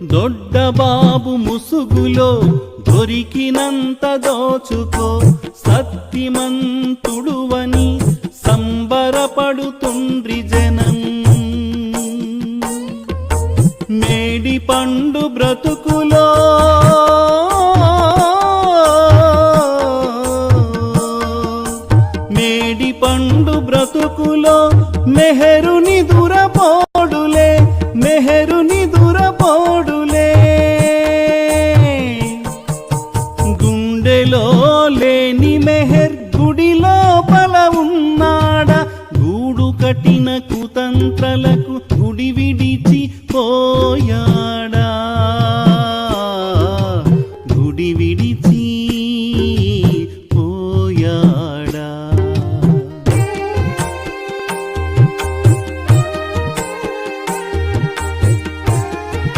దొడ్డబాబు ముసుగులో దొరికినంత దోచుకో, సత్తిమంతుడువని సంబరపడుతుండ్రి జనం. మేడి పండు బ్రతుకులో మేడి పండు బ్రతుకులో మెహరు